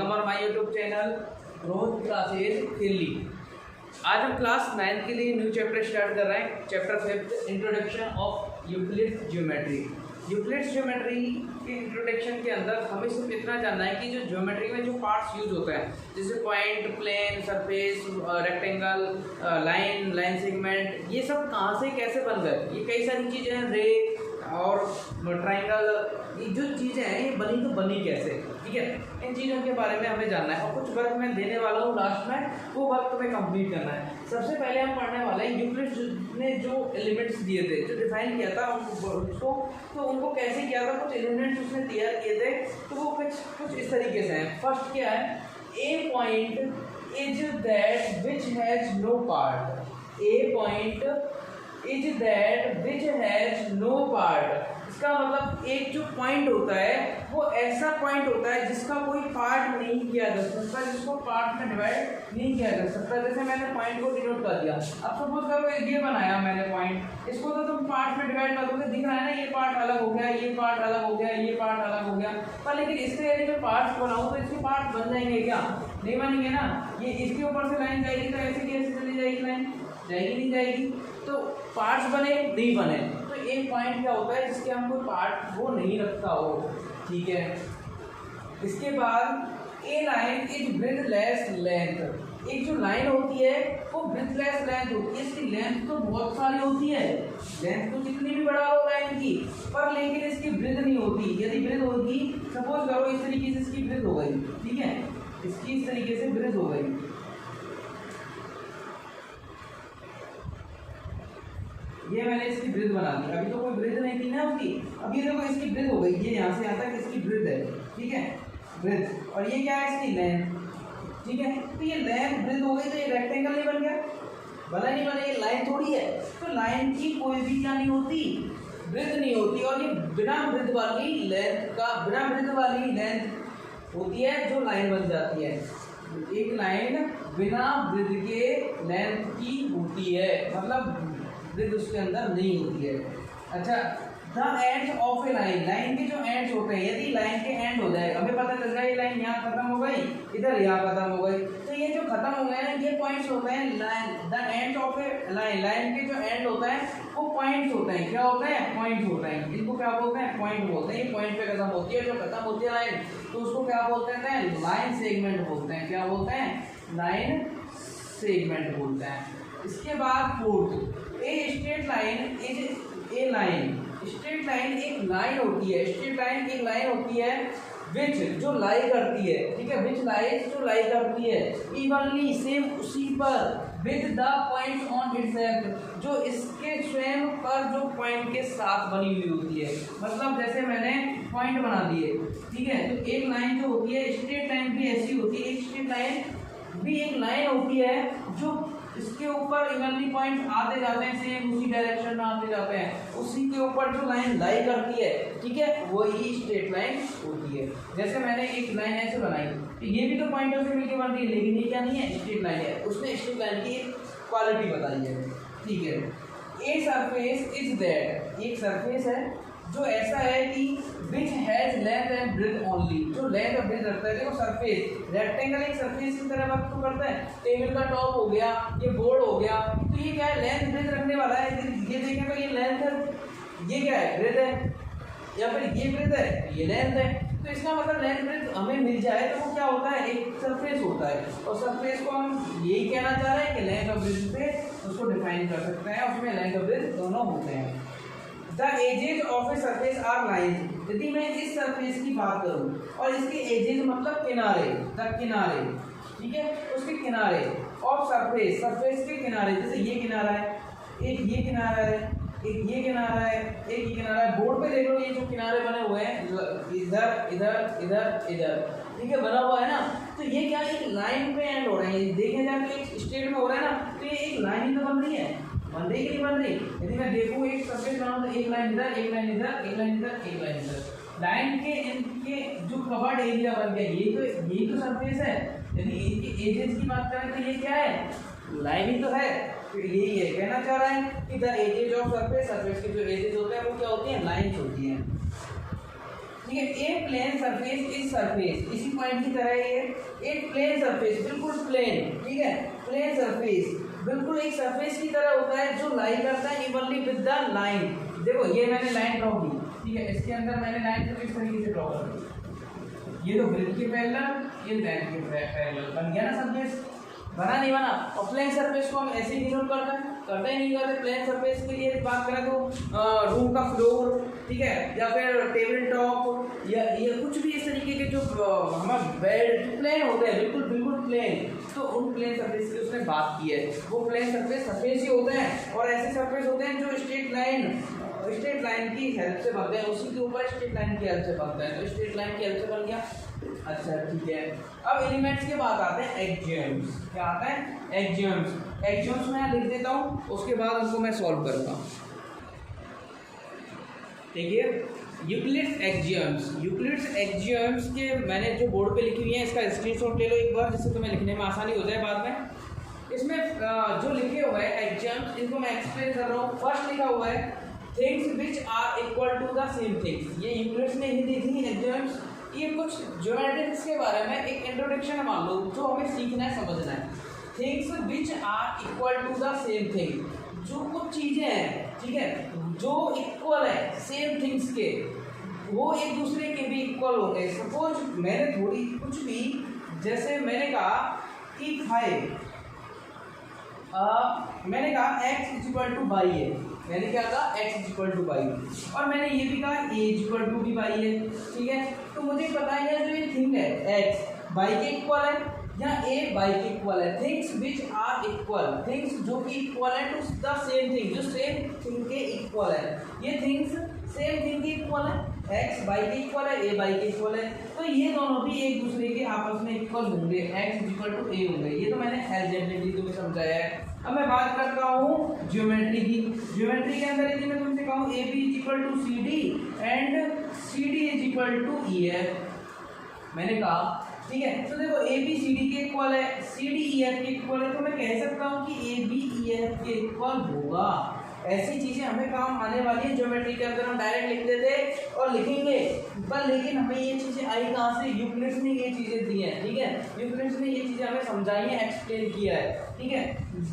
Welcome और my YouTube channel Rohit classes Delhi. आज हम क्लास 9 के लिए न्यू चैप्टर स्टार्ट कर रहे हैं। Chapter 5 introduction of Euclid's geometry. Euclid's geometry के इंट्रोडक्शन के अंदर हमें सिर्फ इतना जानना है कि जो ज्योमेट्री में जो पार्ट्स यूज होते हैं जैसे point, plane, surface, rectangle, line segment, ये सब कहाँ से कैसे बन गए। ये कई सारी चीज़ें हैं, रे और ट्राइंगल, ये जो चीज़ें हैं ये बनी तो बनी कैसे, ठीक है। इन चीज़ों के बारे में हमें जानना है और कुछ वर्क मैं देने वाला हूँ लास्ट में, वो वर्क तुम्हें कंप्लीट करना है। सबसे पहले हम पढ़ने वाले हैं यूक्लिड्स ने जो एलिमेंट्स दिए थे, जो डिफाइन किया था उसको, तो उनको कैसे किया था, कुछ एलिमेंट्स उसने तैयार किए थे। तो वो कुछ इस तरीके से हैं। फर्स्ट क्या है, a point is that which has no part. A point is that which has no part. इसका मतलब एक जो पॉइंट होता है वो ऐसा पॉइंट होता है जिसका कोई पार्ट नहीं किया जा सकता, जिसको पार्ट में डिवाइड नहीं किया जा सकता। जैसे मैंने पॉइंट को डिनोट कर दिया, अब सपोज करो ये बनाया मैंने पॉइंट, इसको तो तुम पार्ट में डिवाइड कर दोगे, दिख रहा है ना, ये पार्ट अलग हो गया, ये पार्ट अलग हो गया, ये पार्ट अलग हो गया। पर लेकिन इसके यदि मैं पार्ट्स बनाऊँ तो इसके पार्ट बन जाएंगे क्या? नहीं बनेंगे ना। ये इसके ऊपर से लाइन जाएगी तो ऐसे की ऐसे चली जाएगी, लाइन जाएगी नहीं जाएगी। तो पार्ट्स बने नहीं बने, तो एक पॉइंट क्या होता है जिसके हम कोई पार्ट वो नहीं रखता हो, ठीक है। इसके बाद ए लाइन इज ब्रेडलेस लेंथ। एक जो लाइन होती है वो ब्रेडलेस लेंथ होती है। इसकी लेंथ तो बहुत सारी होती है, लेंथ तो जितनी भी बड़ा हो लाइन की, पर लेकिन इसकी ब्रेड नहीं होती। यदि ब्रेड होगी, सपोज करो इस तरीके से इसकी ब्रेड हो गई, ठीक है, इसकी इस तरीके से ब्रेड हो गई, ये मैंने इसकी ब्रिज बना दी। अभी तो कोई ब्रिज नहीं थी ना उसकी, अभी देखो इसकी ब्रिज हो गई, ये यहाँ से यहाँ तक इसकी ब्रिज है, ठीक है, ब्रिज। और ये क्या है, इसकी लेंथ, ठीक है। तो ये लेंथ ब्रिज हो गई तो ये रेक्टेंगल नहीं बन गया, भला नहीं बना, ये लाइन थोड़ी है। तो लाइन की कोई भी क्या नहीं होती, ब्रिज नहीं होती। और ये बिना ब्रिज वाली लेंथ का, बिना ब्रिज वाली लेंथ होती है जो लाइन बन जाती है। एक लाइन बिना ब्रिज के लेंथ की होती है, मतलब ब्रिज उसके अंदर नहीं होती है। अच्छा, the ends of A line, line के जो एंड्स होते हैं, यदि लाइन के एंड हो जाए, हमें पता चल जाए ये लाइन यहाँ खत्म हो गई, इधर यहाँ खत्म हो गई, तो ये जो खत्म हो गए ना, ये पॉइंट्स होते हैं line, the ends of A line. Line के जो एंड होता है वो पॉइंट्स होते हैं। क्या होते हैं? पॉइंट्स होते हैं। इनको क्या बोलते हैं? पॉइंट बोलते हैं। ये पॉइंट पे खत्म होती है, जो खत्म होती है लाइन, तो उसको क्या बोलते हैं? लाइन सेगमेंट बोलते हैं। क्या बोलते हैं? लाइन सेगमेंट बोलते हैं। इसके बाद fourth, a straight line is a line. Straight line एक लाइन होती है, स्ट्रेट लाइन एक लाइन होती है विच जो लाई करती है, ठीक है, विच लाइज जो लाई करती है इवनली सेम उसी पर with the point on itself, जो इसके स्वयं पर जो पॉइंट के साथ बनी हुई होती है। मतलब जैसे मैंने पॉइंट बना दिए, ठीक है, तो एक लाइन जो होती है, स्ट्रेट लाइन भी ऐसी होती है, एक स्ट्रेट लाइन भी एक लाइन होती है जो इसके ऊपर इवनली पॉइंट आते जाते हैं, सेम उसी डायरेक्शन में आते जाते हैं, उसी के ऊपर जो लाइन लाई करती है, ठीक है, वही स्ट्रेट लाइन होती है। जैसे मैंने एक लाइन ऐसे बनाई, तो ये भी तो पॉइंटों से मिलकर बनती है, लेकिन ये क्या नहीं है, स्ट्रेट लाइन है। उसने स्ट्रेट लाइन की क्वालिटी बताई है, ठीक है। ए सरफेस इज दैट, एक सरफेस है जो ऐसा है कि which has length and breadth only, जो लेंथ और ब्रेड्थ रखता है। देखो सरफेस, रेक्टेंगल एक सरफेस की तरह वर्क तो करता है, टेबल का टॉप हो गया, ये बोर्ड हो गया, तो ये क्या है, लेंथ ब्रेड्थ रखने वाला है। ये देखें तो ये लेंथ है, ये क्या है, ब्रेड्थ है, या फिर ये ब्रेड्थ है, ये लेंथ है। तो इसका मतलब लेंथ ब्रेड्थ हमें मिल जाए तो वो क्या होता है, एक सरफेस होता है। और सरफेस को हम यही कहना चाह रहे हैं कि लेंथ और ब्रेड्थ से उसको डिफाइन कर सकते हैं, उसमें लेंथ और ब्रेड्थ दोनों होते हैं। The edges of a surface are lines. यदि मैं इस सरफेस की बात करूं और इसके एजेज मतलब किनारे, द किनारे, ठीक है, उसके किनारे ऑफ सरफेस, सरफेस के किनारे, जैसे ये किनारा है, एक ये किनारा है, एक ये किनारा है, एक ये किनारा है। बोर्ड पे देख लो, ये जो किनारे बने हुए हैं, इधर इधर इधर इधर, ठीक है, बना हुआ है ना, तो ये क्या एक लाइन पे एंड हो रहे हैं। देखे जाए तो एक स्ट्रेट में हो रहा है ना, तो ये एक लाइन ही तो बन रही है, बन रही कि नहीं बन रही। यदि मैं देखूँ एक सरफेस बनाऊँ तो एक लाइन इधर, एक लाइन इधर, एक लाइन इधर, एक लाइन इधर, लाइन के इनके जो कवर्ड एरिया बन गया, ये तो सरफेस है। यदि इनके एजेस की बात करें तो ये क्या है, लाइन ही तो है। तो यही है, कहना चाह रहा है कि the edges of surface, surface के जो एजेस होते हैं वो क्या होती हैं, लाइन्स होती हैं। ठीक है। ए प्लेन सरफेस इस सरफेस, इसी पॉइंट की तरह ये एक प्लेन सरफेस, बिल्कुल प्लेन, ठीक है, प्लेन सरफेस बिल्कुल एक सरफेस की तरह होता है जो लाई करता है इवनली विद द लाइन। देखो ये मैंने लाइन ड्रॉ की, ठीक है, इसके अंदर मैंने लाइन को किस तरीके से ड्रॉ कर दी, ये तो ब्रिज के पैरेलल, ये लाइन के पैरेलल बन गया ना सरफेस, बना नहीं बना। और प्लेन सरफेस को हम ऐसे डिनोट करते ही नहीं करते। प्लेन सरफेस के लिए बात करें तो रूम का फ्लोर, ठीक है, या फिर टेबल टॉप या ये कुछ भी इस तरीके के जो हमारा बेड प्लेन होते हैं, बिल्कुल बिल्कुल प्लेन, तो उन प्लेन सरफेस की उसने बात की है। वो प्लेन सरफेस ही होते हैं और ऐसे सरफेस होते हैं जो स्ट्रेट लाइन की हेल्प से बनते हैं, उसी के ऊपर स्ट्रेट लाइन की हेल्प से बनते हैं, तो स्ट्रेट लाइन की हेल्प से बन गया। अच्छा ठीक है, अब एलिमेंट्स के बाद आते हैं एक्सियम्स। क्या आता है? एक्सियम्स मैं लिख देता हूँ, उसके बाद उनको मैं सॉल्व करता हूँ। देखिए यूक्लिड्स एक्सियम्स के मैंने जो बोर्ड पे लिखी हुई है, इसका स्क्रीनशॉट ले लो एक बार, जिससे तुम्हें लिखने में आसानी हो जाए बाद में। इसमें जो लिखे हुए हैं एक्सियम्स, इनको मैं एक्सप्लेन कर रहा हूँ। फर्स्ट लिखा हुआ है things which are equal to the same things. ये यूक्लिड्स ने ही दी थी एक्सियम्स। ये कुछ ज्योमेट्रिक्स के बारे में एक इंट्रोडक्शन है, मान लो, जो हमें सीखना है, समझना है। Things which are equal to the same thing, जो कुछ चीज़ें हैं, ठीक है, जो इक्वल है सेम थिंग्स के, वो एक दूसरे के भी इक्वल होंगे। सपोज मैंने थोड़ी कुछ भी, जैसे मैंने कहा कि 5, मैंने कहा x is equal to y है, मैंने क्या कहा x is equal to y, और मैंने ये भी कहा a इज इक्वल टू भी y है, ठीक है। तो मुझे पता है जो ये थिंग है x y के इक्वल है या a y के इक्वल है। Things which are equal, things जो कि इक्वल है टू द सेम थिंग, जो सेम थिंग के इक्वल है। ये थिंग्स सेम थिंग के इक्वल है, x y के इक्वल है, a y के इक्वल है, तो ये दोनों भी एक दूसरे के आपस में इक्वल होंगे, x इक्वल टू a होंगे। ये तो मैंने अलजेब्रिकली तुम्हें समझाया है। अब मैं बात करता हूँ ज्योमेट्री की। ज्योमेट्री के अंदर यदि मैं तुमसे कहूँ A B is equal to C D and C D is equal to E F, मैंने कहा, ठीक है, तो देखो ए बी सी डी के इक्वल है, सी डी ई एफ के इक्वल है, तो मैं कह सकता हूँ कि ए बी ई एफ के इक्वल होगा। ऐसी चीजें हमें काम आने वाली है ज्योमेट्री के अंदर, हम डायरेक्ट लिख देते और लिखेंगे, पर लेकिन हमें ये चीजें आई कहाँ से? यूक्लिड्स ने ये चीजें दी हैं, ठीक है, यूक्लिड्स ने ये चीजें हमें समझाई है, एक्सप्लेन किया है, ठीक है।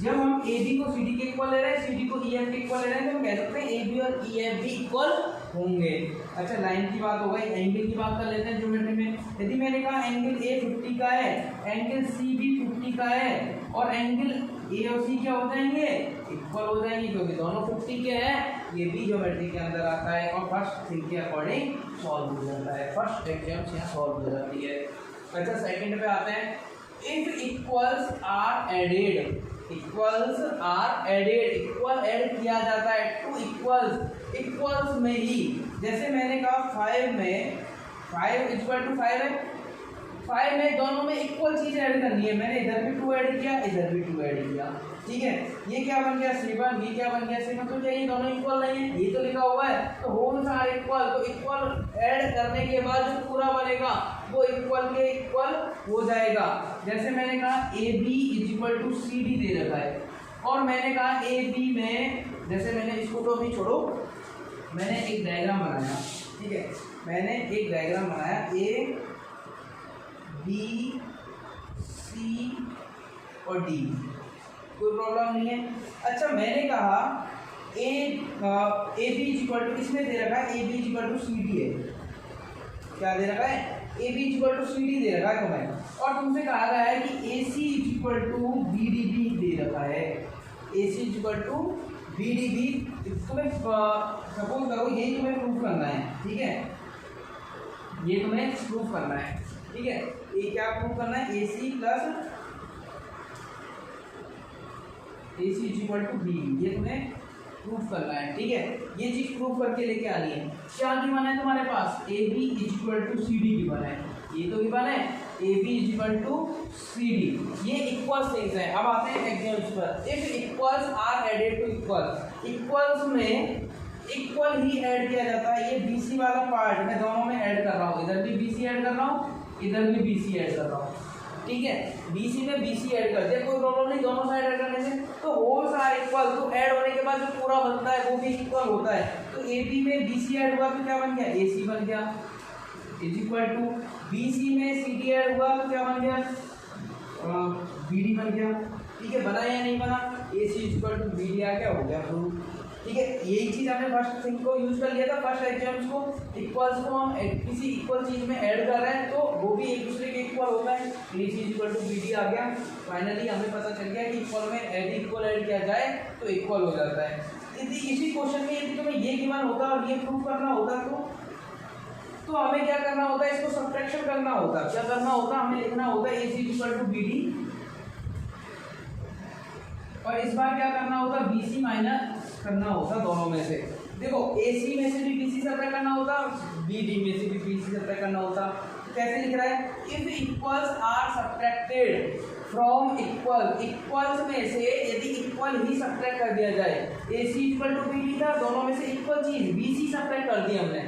जब हम ए बी को सी डी के इक्वल ले रहे हैं, सी डी को ई एफ के इक्वल ले रहे हैं, तो हम कह सकते हैं ए बी और ई एफ भी इक्वल होंगे। अच्छा लाइन की बात हो गई, एंगल की बात कर लेते हैं ज्योमेट्री में। यदि मैंने कहा एंगल ए 50 का है, एंगल सी भी 50 का है, और एंगल ए और सी क्या हो जाएंगे? इक्वल हो जाएंगे, क्योंकि दोनों 50 के हैं। ये भी ज्योमेट्री के अंदर आता है और फर्स्ट थिंग के अकॉर्डिंग सॉल्व हो जाता है, फर्स्ट एक्सियम्स यहाँ सॉल्व हो जाती है। अच्छा सेकंड पे आते हैं, if equals are added, equals are added, equal add किया जाता है टू इक्वल्स, इक्वल्स में ही, जैसे मैंने कहा 5 में 5 इक्वल टू 5 है, 5 में दोनों में इक्वल चीज ऐड करनी है, मैंने इधर भी 2 ऐड किया, इधर भी 2 ऐड किया, ठीक है। ये क्या बन गया 7, ये क्या बन गया 7, तो क्या ये दोनों इक्वल नहीं है? ये तो लिखा हुआ है, तो होल्स आर इक्वल, तो इक्वल ऐड करने के बाद जो पूरा बनेगा वो इक्वल के इक्वल हो जाएगा। जैसे मैंने कहा A B is equal to C D दे रखा है, और मैंने कहा ए बी में, जैसे मैंने इसको तो अभी छोड़ो, मैंने एक डायग्राम बनाया, ठीक है, मैंने एक डायग्राम बनाया ए बी सी और डी, कोई प्रॉब्लम नहीं है। अच्छा मैंने कहा A B is equal to, इसमें दे रखा है A B is equal to C D है, क्या दे रखा है? A B is equal to C D दे रखा है तुम्हें, और तुमसे कहा गया है कि A C is equal to B D B दे रखा है, A C is equal to B D B. तुम्हें सपोज करो यही तुम्हें प्रूफ करना है, ठीक है, ये तुम्हें प्रूफ करना है, ठीक है, ये क्या प्रूफ करना है? A C plus A C is equal to B, ये तुम्हें प्रूफ करना है, ठीक है। ये चीज प्रूफ करके लेके आनी है। क्या गिवन है तुम्हारे पास? A B is equal to C D given है, ये तो गिवन है A B is equal to C D, ये इक्वल थिंग्स है। अब आते हैं एग्जाम्पल्स पर। If equals are added to equal, equals में इक्वल ही ऐड किया जाता है। ये बी सी वाला पार्ट मैं दोनों में ऐड कर रहा हूँ, इधर भी बी सी ऐड कर रहा हूँ, इधर भी बी सी ऐड कर रहा हूँ, ठीक है, BC में BC ऐड कर दिया, कोई प्रॉब्लम नहीं, दोनों साइड ऐड करने से। तो होल्स आर इक्वल, तो ऐड होने के बाद जो पूरा बनता है वो भी इक्वल होता है। तो AB में BC ऐड हुआ तो क्या बन गया? AC बन गया, इज इक्वल टू BC में CD ऐड हुआ तो क्या बन गया, BD बन गया। ठीक है, बना या नहीं बना, AC is equal to BD आ गया, हो गया प्रूव। ठीक है, यही चीज हमने फर्स्ट थिंग को यूज कर लिया था, फर्स्ट एग्जाम्स को। इक्वल्स को हम किसी इक्वल चीज में ऐड कर रहे हैं तो वो भी एक दूसरे के इक्वल होता है, AC is equal to BD आ गया। फाइनली हमें पता चल गया कि इक्वल में इक्वल ऐड किया जाए तो इक्वल हो जाता है। यदि इसी क्वेश्चन में यदि तुम्हें ये गिवन होता और ये प्रूव करना होता तो हमें क्या करना होता है, इसको सब्ट्रैक्शन करना होता। क्या करना होता, हमें लिखना होता AC इक्वल टू BD और इस बार क्या करना होता, BC माइनस करना होता दोनों में से। देखो AC में से भी BC सब्ट्रैक्ट करना होता, BD में से भी BC सब्ट्रैक्ट करना होता। कैसे लिख रहा है, if equals are subtracted from equals में से यदि इक्वल ही सब्ट्रैक्ट कर दिया जाए, AC इक्वल टू BD था, दोनों में से इक्वल चीज BC सब्ट्रैक्ट कर दी हमने,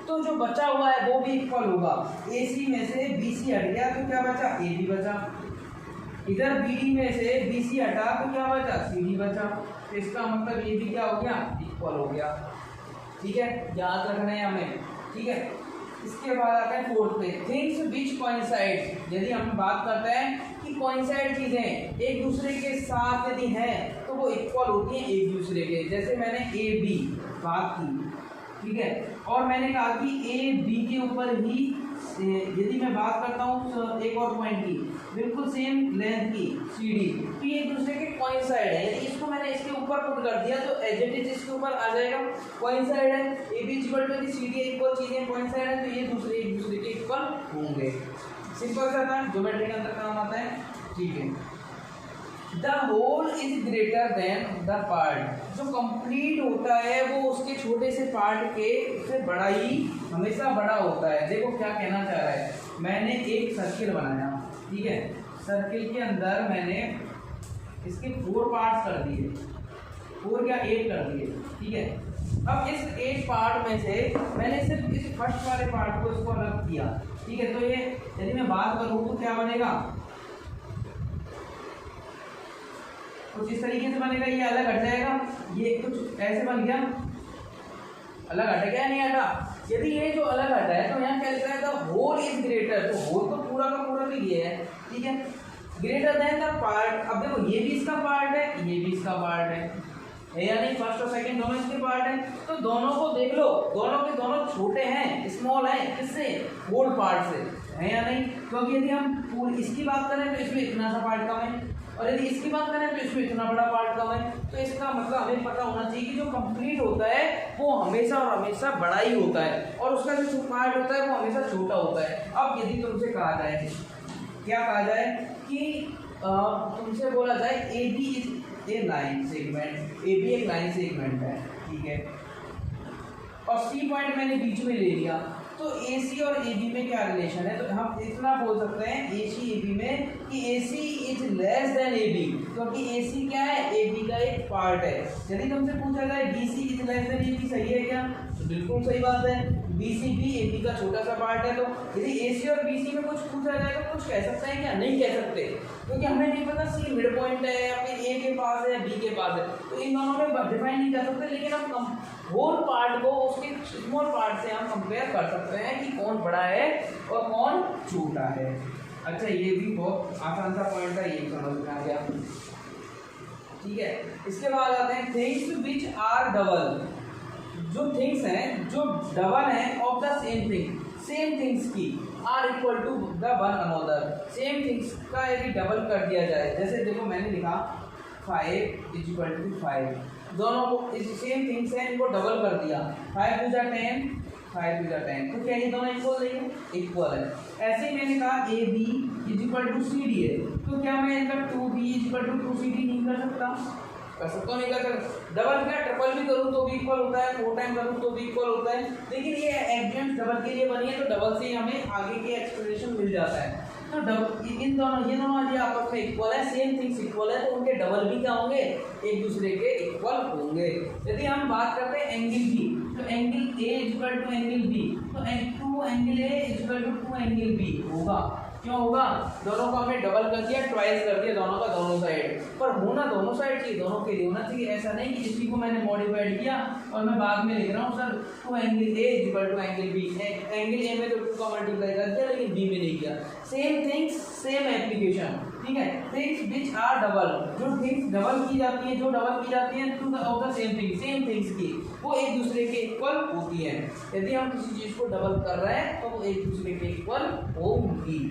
तो जो बचा हुआ है वो भी इक्वल होगा। AC में से BC हट गया तो क्या बचा, AB बचा। इधर BD में से BC हटा तो क्या बचा, CD बचा। तो इसका मतलब ये भी क्या हो गया, इक्वल हो गया। ठीक है, याद रखना है हमें। ठीक है, इसके बाद आता है फोर्थ पे, थिंग्स विच कोइंसाइड। यदि हम बात करते हैं कि कोइंसाइड चीजें एक दूसरे के साथ यदि हैं तो वो इक्वल होती हैं एक दूसरे के। जैसे मैंने AB बात की, ठीक है, और मैंने कहा कि AB के ऊपर ही यदि मैं बात करता हूँ एक और पॉइंट की, बिल्कुल सेम लेंथ की CD, तो ये एक दूसरे के कोइंसाइड है। यदि इसको मैंने इसके ऊपर पुट कर दिया तो एज इट इज इसके ऊपर आ जाएगा, कोइंसाइड है। AB equal to CD equal चीजें कोइंसाइड है तो ये एक दूसरे के इक्वल होंगे। सिंपल सा था, ज्योमेट्री के अंदर काम आता है। ठीक है, the whole is greater than the part. जो कंप्लीट होता है वो उसके छोटे से पार्ट के से बड़ा ही हमेशा बड़ा होता है। देखो क्या कहना चाह रहा है, मैंने एक सर्किल बनाया, ठीक है, सर्किल के अंदर मैंने इसके 4 पार्ट्स कर दिए, 4 क्या 8 कर दिए। ठीक है, अब इस 8 पार्ट में से मैंने सिर्फ इस फर्स्ट वाले पार्ट को इसको अलग किया। ठीक है, तो ये यदि मैं बात करूँ तो क्या बनेगा, कुछ इस तरीके से बनेगा, ये अलग हट जाएगा, ये कुछ ऐसे बन गया, अलग हट गया नहीं हटा। यदि ये जो अलग हटा है तो यहाँ क्या लिखा है, द होल इज ग्रेटर, तो होल तो पूरा का पूरा भी ये है। ठीक है, ग्रेटर देन द पार्ट। अब देखो ये भी इसका पार्ट है, ये भी इसका पार्ट है या नहीं, फर्स्ट और सेकंड दोनों इसके पार्ट है। तो दोनों को देख लो, दोनों के दोनों छोटे हैं, स्मॉल हैं, किससे, होल पार्ट से, है या नहीं। क्योंकि यदि हम पूरी इसकी बात करें तो इसमें इतना सा पार्ट कम है, और यदि इसकी बात करें तो इसमें इतना बड़ा पार्ट कम है। तो इसका मतलब हमें पता होना चाहिए कि जो कंप्लीट होता है वो हमेशा और हमेशा बड़ा ही होता है, और उसका जो पार्ट होता है वो हमेशा छोटा होता है। अब यदि तुमसे कहा जाए, क्या कहा जाए कि तुमसे बोला जाए AB is a line segment, AB एक लाइन सेगमेंट है, ठीक है, और C पॉइंट मैंने बीच में ले लिया, तो AC और AB में क्या रिलेशन है, तो हम इतना बोल सकते हैं AC AB में कि AC is less than AB, क्योंकि AC क्या है, AB का एक पार्ट है। यदि तुमसे पूछा जाए BC is less than AB, सही है क्या, तो बिल्कुल सही बात है, BC भी AB का छोटा सा पार्ट है। तो यदि AC और BC में कुछ पूछा जाए तो कुछ कह सकते हैं क्या, नहीं कह सकते, क्योंकि हमें नहीं पता C मिड पॉइंट है या फिर A के पास है या B के पास है, तो इन दोनों में डिफाइन नहीं कर सकते। लेकिन हम होल पार्ट को उसके स्मॉल पार्ट से हम कंपेयर कर सकते हैं कि कौन बड़ा है और कौन छोटा है। अच्छा, ये भी बहुत आसान सा पॉइंट है, ये समझ में आ गया। ठीक है, इसके बाद आते हैं थिंग्स विच आर डबल। जो थिंग्स हैं जो डबल हैं of the same thing, same things की are equal to the one another. Same things का यदि डबल कर दिया जाए, जैसे देखो मैंने लिखा 5 इज इक्वल टू 5, दोनों को इस सेम थिंग्स हैं, इनको डबल कर दिया, 5 टू 10, 5 टू 10, तो क्या ये दोनों इक्वल नहीं है, इक्वल है। ऐसे ही मैंने कहा AB is equal to CD है, तो क्या मैं इनका 2B is equal to 2CD नहीं कर सकता, कर सकता नहीं कर सकता। डबल क्या, ट्रिपल भी करूँ तो भी इक्वल होता है, 4 टाइम करूँ तो भी इक्वल होता है, लेकिन ये एग्जाम्स डबल के लिए बनी है, तो डबल से ही हमें आगे के एक्सप्लेनेशन मिल जाता है। तो डबल इन दोनों, ये दोनों यदि आपस में इक्वल है, सेम थिंग्स इक्वल है, तो उनके डबल भी क्या होंगे, एक दूसरे के इक्वल होंगे। यदि हम बात करते हैं एंगल की, तो angle A is equal to angle B, तो 2 angle A is equal to 2 एंगल B होगा। क्यों होगा? दोनों को हमने डबल कर दिया, ट्वाइस कर दिया दोनों का दोनों साइड, पर होना दोनों साइड चाहिए, दोनों के लिए होना चाहिए। ऐसा नहीं कि इसी को मैंने मॉडिफाइड किया और मैं बाद में लिख रहा हूँ sir two angle A equal to angle B. Angle A में तो 2 का मल्टीप्लाई कर दिया लेकिन बी में नहीं किया। सेम थिंग्स सेम एप्लीकेशन, ठीक है। थिंग्स विच आर डबल, जो थिंग्स डबल की जाती है, जो डबल की जाती है two of the same thing, same things की, वो एक दूसरे के इक्वल होती है। यदि हम किसी चीज को डबल कर रहे हैं तो वो एक दूसरे के इक्वल होगी।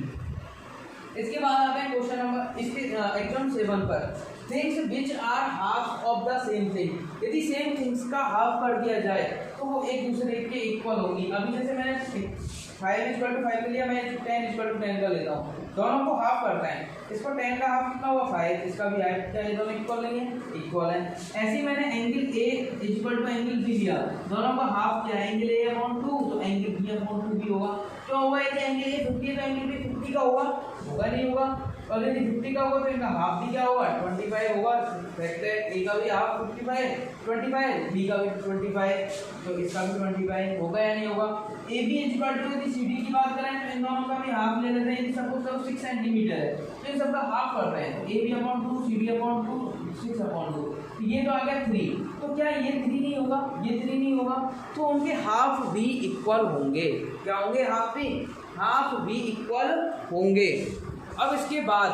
इसके बाद आते हैं क्वेश्चन नंबर इसके एग्जाम 7 पर, things which are half of the same thing. यदि सेम थिंग्स का हाफ कर दिया जाए तो वो एक दूसरे के इक्वल होगी। अभी जैसे मैंने 5 इक्वल टू 5 लिया, मैं 10 इक्वल टू 10 का लेता हूँ, दोनों को हाफ करता है। इसको 10 का हाफ कितना हुआ 5, इसका भी हाफ, क्या ये दोनों इक्वल नहीं है? इक्वल है। ऐसे ही मैंने angle A equal to angle B लिया, दोनों का हाफ क्या है? एंगल ए अपॉन 2 तो एंगल बी अपॉन 2 भी होगा। क्यों होगा? यदि एंगल ए 50 तो एंगल बी 50 का होगा? नहीं होगा। और यदि 50 का होगा तो इनका हाफ भी क्या होगा? 25 होगा। देखते हैं, ए का भी हाफ 25, बी का भी 25, तो इसका भी 25 होगा या नहीं होगा? ए बी इक्वल टू, यदि सी डी की बात करें तो इन दोनों का भी हाफ ले लेते हैं। यदि सपोज करो 6 सेंटीमीटर है तो इन सबका हाफ कर रहे हैं, तो A B upon 2, C D upon 2, 6 upon 2, तो ये तो आ गया 3। तो क्या ये 3 नहीं होगा? ये 3 नहीं होगा, तो उनके हाफ भी इक्वल होंगे। क्या होंगे? हाफ भी इक्वल होंगे। अब इसके बाद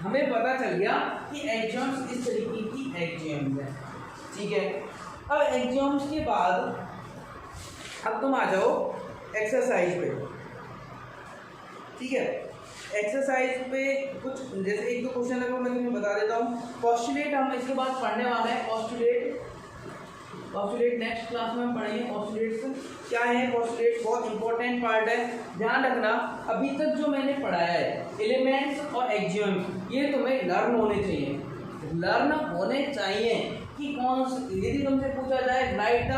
हमें पता चल गया कि एक्सियम्स इस तरीके की एक्सियम्स है, ठीक है। अब एक्सियम्स के बाद अब तुम आ जाओ एक्सरसाइज पे, ठीक है। एक्सरसाइज पे कुछ जैसे एक दो क्वेश्चन है वो मैं तुम्हें बता देता हूँ। पोस्टुलेट हम इसके बाद पढ़ने वाले हैं। पोस्टुलेट नेक्स्ट क्लास में हम पढ़ेंगे। पोस्टुलेट्स क्या है? पोस्टुलेट बहुत इंपॉर्टेंट पार्ट है, ध्यान रखना। अभी तक जो मैंने पढ़ाया है एलिमेंट्स और एक्सियम्स, ये तुम्हें लर्न होने चाहिए कि कौन से। यदि तुमसे पूछा जाए राइट द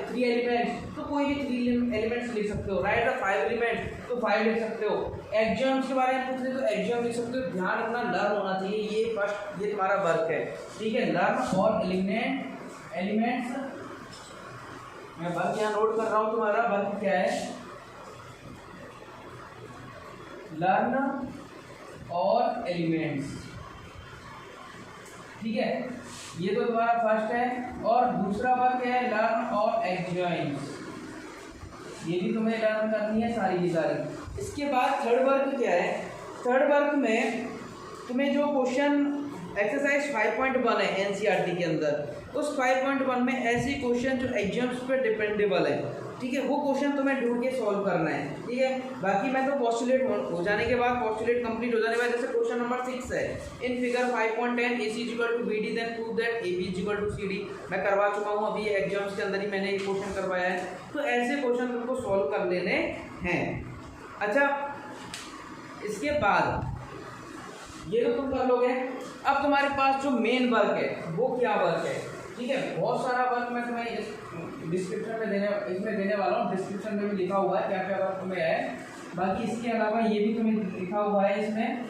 3 एलिमेंट्स, तो कोई भी 3 एलिमेंट्स लिख सकते हो। राइट द 5 एलिमेंट्स, तो 5 लिख सकते हो। एक्सियम्स के बारे में पूछ ले तो एक्सियम लिख सकते हो। ध्यान रखना, लर्न होना चाहिए, ये फर्स्ट, ये तुम्हारा वर्क है, ठीक है। लर्न और एलिमेंट्स, मैं वर्क यहाँ नोट कर रहा हूँ, तुम्हारा वर्क क्या है? लर्न और एलिमेंट्स, ठीक है। ये तो तुम्हारा फर्स्ट है। और दूसरा वर्क है लर्न और एक्सियम्स, ये भी तुम्हें लर्न करनी है सारी की सारी। इसके बाद थर्ड वर्क क्या है? थर्ड वर्क में तुम्हें जो क्वेश्चन एक्सरसाइज 5.1 है एनसीईआरटी के अंदर, उस 5.1 में ऐसे क्वेश्चन जो एक्सियम्स पे डिपेंडेबल है, ठीक है, वो क्वेश्चन तुम्हें ढूंढ के सॉल्व करना है, ठीक है। बाकी मैं तो पोस्टुलेट हो जाने के बाद, पोस्टुलेट कंप्लीट हो जाने के बाद, जैसे क्वेश्चन नंबर 6 है, in figure 5.10 AC equal to BD then prove that AB equal to CD, मैं करवा चुका हूँ अभी एग्जाम्स के अंदर ही मैंने ये क्वेश्चन करवाया है। तो ऐसे क्वेश्चन तुमको सॉल्व कर लेने हैं। अच्छा, इसके बाद ये तो तुम कर लोगे। अब तुम्हारे पास जो मेन वर्क है वो क्या वर्क है, ठीक है। बहुत सारा वर्क मैं तुम्हें डिस्क्रिप्शन में देने वाला हूँ। डिस्क्रिप्शन में भी लिखा हुआ है क्या क्या वर्क तुम्हें है। बाकी इसके अलावा ये भी तुम्हें लिखा हुआ है इसमें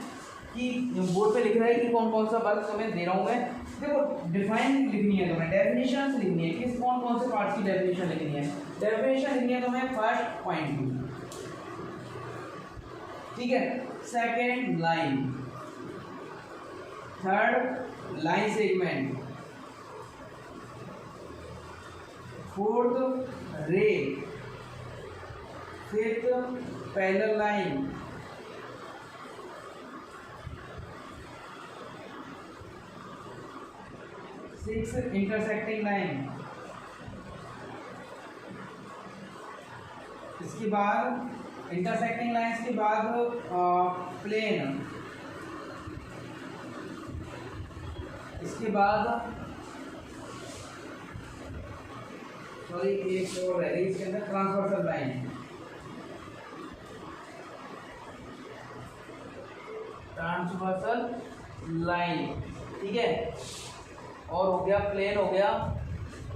कि बोर्ड पे लिख रहा है कि कौन कौन सा वर्क तुम्हें दे रहा हूँ मैं। देखो, डिफाइन लिखनी है तुम्हें, डेफिनेशन लिखनी है, किस कौन कौन से पार्ट की डेफिनेशन लिखनी है। डेफिनेशन लिखनी है तुम्हें फर्स्ट पॉइंट, ठीक है, second line, third line segment, fourth ray, fifth parallel line, six intersecting line. इसके बाद इंटरसेक्टिंग लाइंस के बाद प्लेन, इसके बाद सॉरी एक और है इसके अंदर ट्रांसवर्सल लाइन, ठीक है, और हो गया प्लेन हो गया।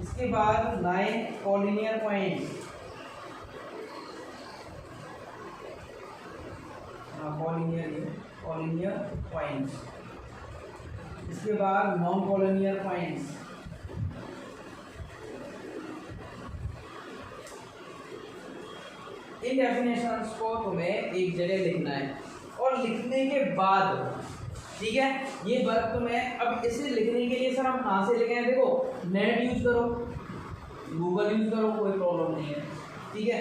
इसके बाद 9 कॉलिनियर पॉइंट, कॉलिनियर पॉइंट्स। इसके बाद नॉन कॉलिनियर पॉइंट्स, इन डेफिनेशंस को तुम्हें एक जगह लिखना है और लिखने के बाद, ठीक है, ये वर्क तुम्हें अब इसे लिखने के लिए सर हम कहाँ से लिखें? देखो नेट यूज करो, गूगल यूज करो, कोई प्रॉब्लम नहीं है, ठीक है।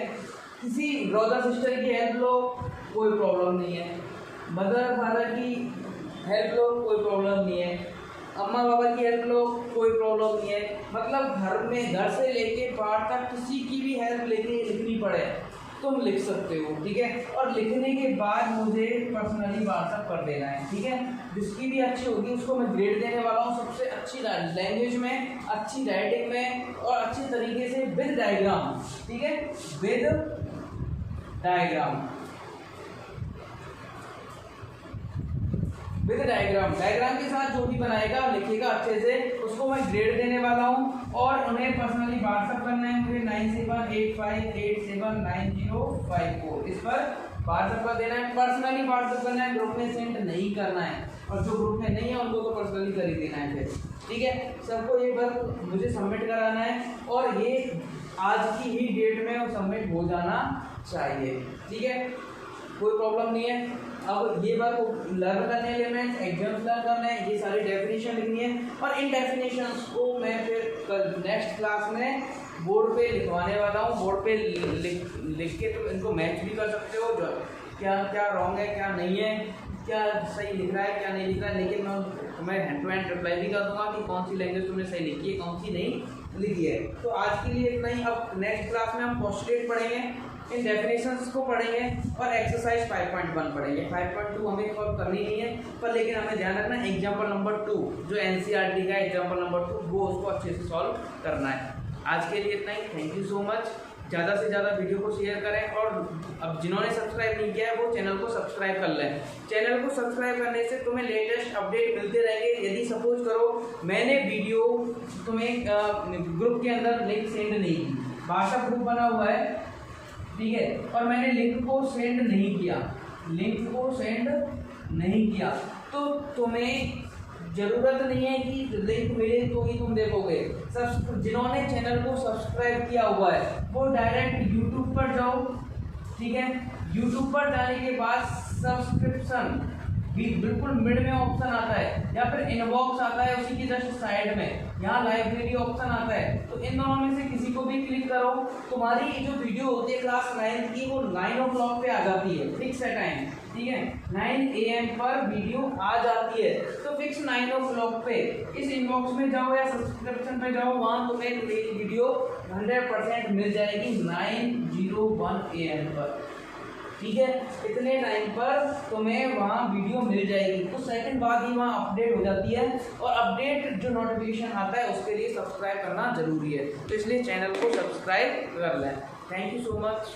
किसी ब्रदर सिस्टर की हेल्प लो, कोई प्रॉब्लम नहीं है। मदर फादर की हेल्प लो, कोई प्रॉब्लम नहीं है। अम्मा बाबा की हेल्प लो, कोई प्रॉब्लम नहीं है। मतलब घर से लेके बाहर तक किसी की भी हेल्प लेके लिखनी पड़े तुम लिख सकते हो, ठीक है। और लिखने के बाद मुझे पर्सनली व्हाट्सअप कर देना है, ठीक है। जिसकी भी अच्छी होगी उसको मैं ग्रेड देने वाला हूँ, सबसे अच्छी लैंग्वेज में, अच्छी राइटिंग में और अच्छी तरीके से विद डायग्राम, ठीक है, विद डायग्राम, डायग्राम के साथ जो भी बनाएगा लिखेगा अच्छे से, उसको मैं ग्रेड देने वाला हूँ। और उन्हें पर्सनली व्हाट्सअप करना है मुझे 9785879054, इस पर व्हाट्सअप कर देना है। पर्सनली व्हाट्सअप करना है, ग्रुप में सेंड नहीं करना है, और जो ग्रुप में नहीं है उनको तो पर्सनली कर ही देना है फिर, ठीक है। सबको ये वर्क मुझे सबमिट कराना है और ये आज की ही डेट में सबमिट हो जाना चाहिए, ठीक है, कोई प्रॉब्लम नहीं है। अब ये वर्क लर्न करने के लिए मैं एग्जाम्स लर्न करना है, ये सारी डेफिनेशन लिखनी है और इन डेफिनेशंस को मैं फिर कल नेक्स्ट क्लास में बोर्ड पे लिखवाने वाला हूँ। बोर्ड पे लिख के तो इनको मैच भी कर सकते हो, जो क्या क्या रॉन्ग है क्या नहीं है, क्या सही लिख रहा है क्या नहीं लिख रहा है, लेकिन मैं हैंड टू हैंड रिप्लाई भी कर दूंगा कि कौन सी लैंग्वेज तुमने सही लिखी है कौन सी नहीं लिखी है। तो आज के लिए इतना ही। अब नेक्स्ट क्लास में हम पोस्टुलेट पढ़ेंगे, इन डेफिनेशंस को पढ़ेंगे और एक्सरसाइज 5.1 पढ़ेंगे। 5.2 हमें सॉल्व करनी नहीं है, पर लेकिन हमें ध्यान रखना है एग्जाम्पल नंबर 2 जो NCERT का एग्जाम्पल नंबर 2 वो उसको अच्छे से सॉल्व करना है। आज के लिए इतना ही। Thank you so much. ज़्यादा से ज़्यादा वीडियो को शेयर करें और अब जिन्होंने सब्सक्राइब नहीं किया है वो चैनल को सब्सक्राइब कर लें। चैनल को सब्सक्राइब करने से तुम्हें लेटेस्ट अपडेट मिलते रहेंगे। यदि सपोज करो मैंने वीडियो तुम्हें ग्रुप के अंदर लिंक सेंड नहीं की, व्हाट्सएप ग्रुप बना हुआ है, ठीक है, और मैंने लिंक को सेंड नहीं किया, तो तुम्हें जरूरत नहीं है कि लिंक मिले तो ही तुम देखोगे। जिन्होंने चैनल को सब्सक्राइब किया हुआ है वो डायरेक्ट यूट्यूब पर जाओ, ठीक है, यूट्यूब पर जाने के बाद सब्सक्रिप्शन बिल्कुल मिड में ऑप्शन आता है या फिर इनबॉक्स आता है, उसी की जस्ट साइड में यहाँ लाइब्रेरी ऑप्शन आता है, तो इन दोनों में से किसी को भी क्लिक करो, तुम्हारी जो वीडियो होती है क्लास 9 की वो 9 o'clock पे आ जाती है, फिक्स है टाइम, ठीक है, 9 AM पर वीडियो आ जाती है, तो फिक्स 9 o'clock पे इस इनबॉक्स में जाओ या सब्सक्रिप्शन पे जाओ, वहाँ तुम्हें वीडियो 100% मिल जाएगी 9:01 AM पर, ठीक है। इतने टाइम पर तुम्हें वहाँ वीडियो मिल जाएगी, कुछ सेकंड बाद ही वहाँ अपडेट हो जाती है, और अपडेट जो नोटिफिकेशन आता है उसके लिए सब्सक्राइब करना जरूरी है, तो इसलिए चैनल को सब्सक्राइब कर लें। Thank you so much.